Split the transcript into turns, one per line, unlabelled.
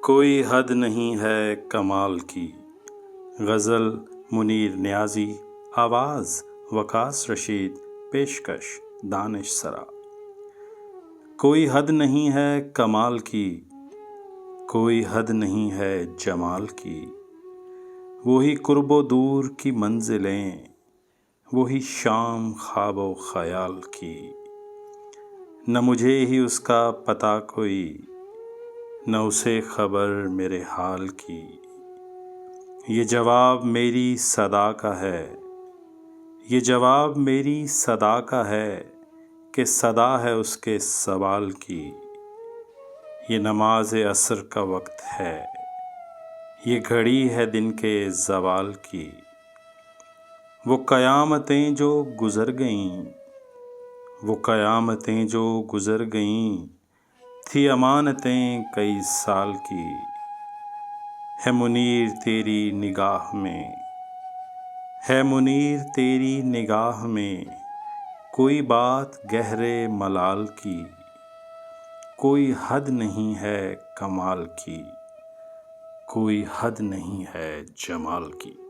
کوئی حد نہیں ہے کمال کی۔ غزل منیر نیازی، آواز وقاص رشید، پیشکش دانش سرا۔ کوئی حد نہیں ہے کمال کی، کوئی حد نہیں ہے جمال کی، وہی قرب و دور کی منزلیں، وہی شام خواب و خیال کی۔ نہ مجھے ہی اس کا پتہ کوئی، نہ اسے خبر میرے حال کی۔ یہ جواب میری صدا کا ہے، یہ جواب میری صدا کا ہے کہ صدا ہے اس کے سوال کی۔ یہ نماز عصر کا وقت ہے، یہ گھڑی ہے دن کے زوال کی۔ وہ قیامتیں جو گزر گئیں، وہ قیامتیں جو گزر گئیں، تھی امانتیں کئی سال کی۔ ہے منیر تیری نگاہ میں، ہے منیر تیری نگاہ میں، کوئی بات گہرے ملال کی۔ کوئی حد نہیں ہے کمال کی، کوئی حد نہیں ہے جمال کی۔